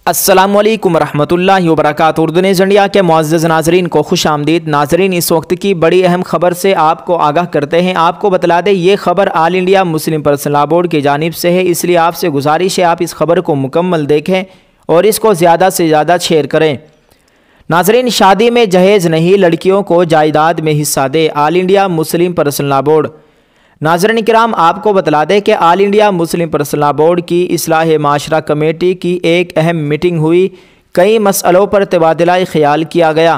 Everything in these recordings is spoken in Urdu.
السلام علیکم ورحمۃ اللہ وبرکاتہ۔ اردو نیوز انڈیا کے معزز ناظرین کو خوش آمدید۔ ناظرین، اس وقت کی بڑی اہم خبر سے آپ کو آگاہ کرتے ہیں۔ آپ کو بتلا دیں یہ خبر All India Muslim Personal Law Board کی جانب سے ہے، اس لیے آپ سے گزارش ہے آپ اس خبر کو مکمل دیکھیں اور اس کو زیادہ سے زیادہ شیئر کریں۔ ناظرین، شادی میں جہیز نہیں، لڑکیوں کو جائیداد میں حصہ دے، All India Muslim Personal Law Board. ناظرین کرام، آپ کو بتلا دیں کہ All India Muslim Personal Law Board کی اصلاح معاشرہ کمیٹی کی ایک اہم میٹنگ ہوئی۔ کئی مسئلوں پر تبادلہ خیال کیا گیا۔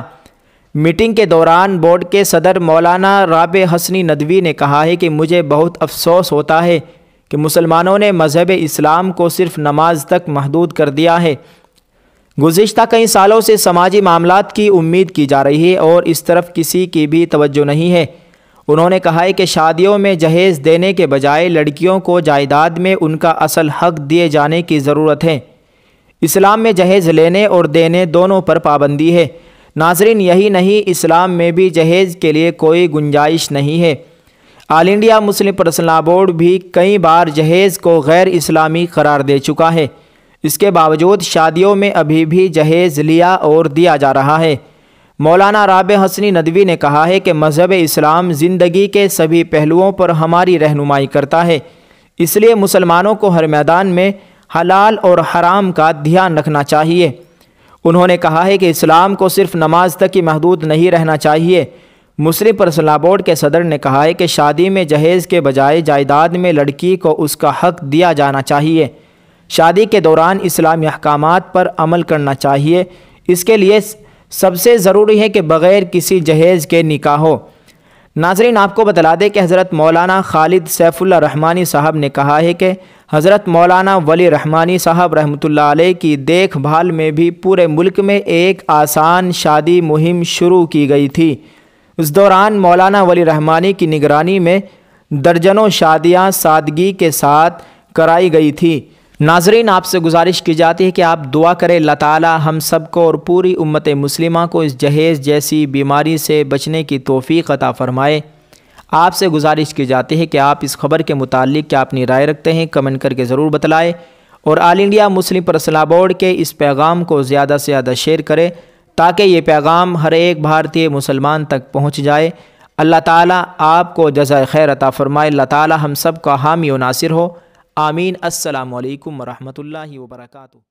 میٹنگ کے دوران بورڈ کے صدر مولانا رابع حسنی ندوی نے کہا ہے کہ مجھے بہت افسوس ہوتا ہے کہ مسلمانوں نے مذہب اسلام کو صرف نماز تک محدود کر دیا ہے۔ گزشتہ کئی سالوں سے سماجی معاملات کی امید کی جا رہی ہے اور اس طرف کسی کی بھی توجہ نہیں ہے۔ انہوں نے کہا ہے کہ شادیوں میں جہیز دینے کے بجائے لڑکیوں کو جائیداد میں ان کا اصل حق دیے جانے کی ضرورت ہے۔ اسلام میں جہیز لینے اور دینے دونوں پر پابندی ہے۔ ناظرین، یہی نہیں، اسلام میں بھی جہیز کے لیے کوئی گنجائش نہیں ہے۔ All India Muslim Personal Law Board بھی کئی بار جہیز کو غیر اسلامی قرار دے چکا ہے۔ اس کے باوجود شادیوں میں ابھی بھی جہیز لیا اور دیا جا رہا ہے۔ مولانا رابع حسنی ندوی نے کہا ہے کہ مذہب اسلام زندگی کے سبھی پہلوؤں پر ہماری رہنمائی کرتا ہے، اس لیے مسلمانوں کو ہر میدان میں حلال اور حرام کا دھیان رکھنا چاہیے۔ انہوں نے کہا ہے کہ اسلام کو صرف نماز تک ہی محدود نہیں رہنا چاہیے۔ مسلم پرسنل لاء بورڈ کے صدر نے کہا ہے کہ شادی میں جہیز کے بجائے جائیداد میں لڑکی کو اس کا حق دیا جانا چاہیے۔ شادی کے دوران اسلامی احکامات پر عمل کرنا چاہیے۔ اس کے لیے سب سے ضروری ہے کہ بغیر کسی جہیز کے نکاح ہو۔ ناظرین، آپ کو بتلا دیں کہ حضرت مولانا خالد سیف اللہ رحمانی صاحب نے کہا ہے کہ حضرت مولانا ولی رحمانی صاحب رحمۃ اللہ علیہ کی دیکھ بھال میں بھی پورے ملک میں ایک آسان شادی مہم شروع کی گئی تھی۔ اس دوران مولانا ولی رحمانی کی نگرانی میں درجنوں شادیاں سادگی کے ساتھ کرائی گئی تھی۔ ناظرین، آپ سے گزارش کی جاتی ہے کہ آپ دعا کریں اللہ تعالی ہم سب کو اور پوری امت مسلمہ کو اس جہیز جیسی بیماری سے بچنے کی توفیق عطا فرمائے۔ آپ سے گزارش کی جاتی ہے کہ آپ اس خبر کے متعلق کیا اپنی رائے رکھتے ہیں، کمنٹ کر کے ضرور بتلائیں اور All India Muslim Personal Law Board کے اس پیغام کو زیادہ سے زیادہ شیئر کریں تاکہ یہ پیغام ہر ایک بھارتی مسلمان تک پہنچ جائے۔ اللہ تعالی آپ کو جزائے خیر عطا فرمائے۔ اللہ تعالی ہم سب کا حامی و ناصر ہو، آمین۔ السلام علیکم ورحمۃ اللہ وبرکاتہ۔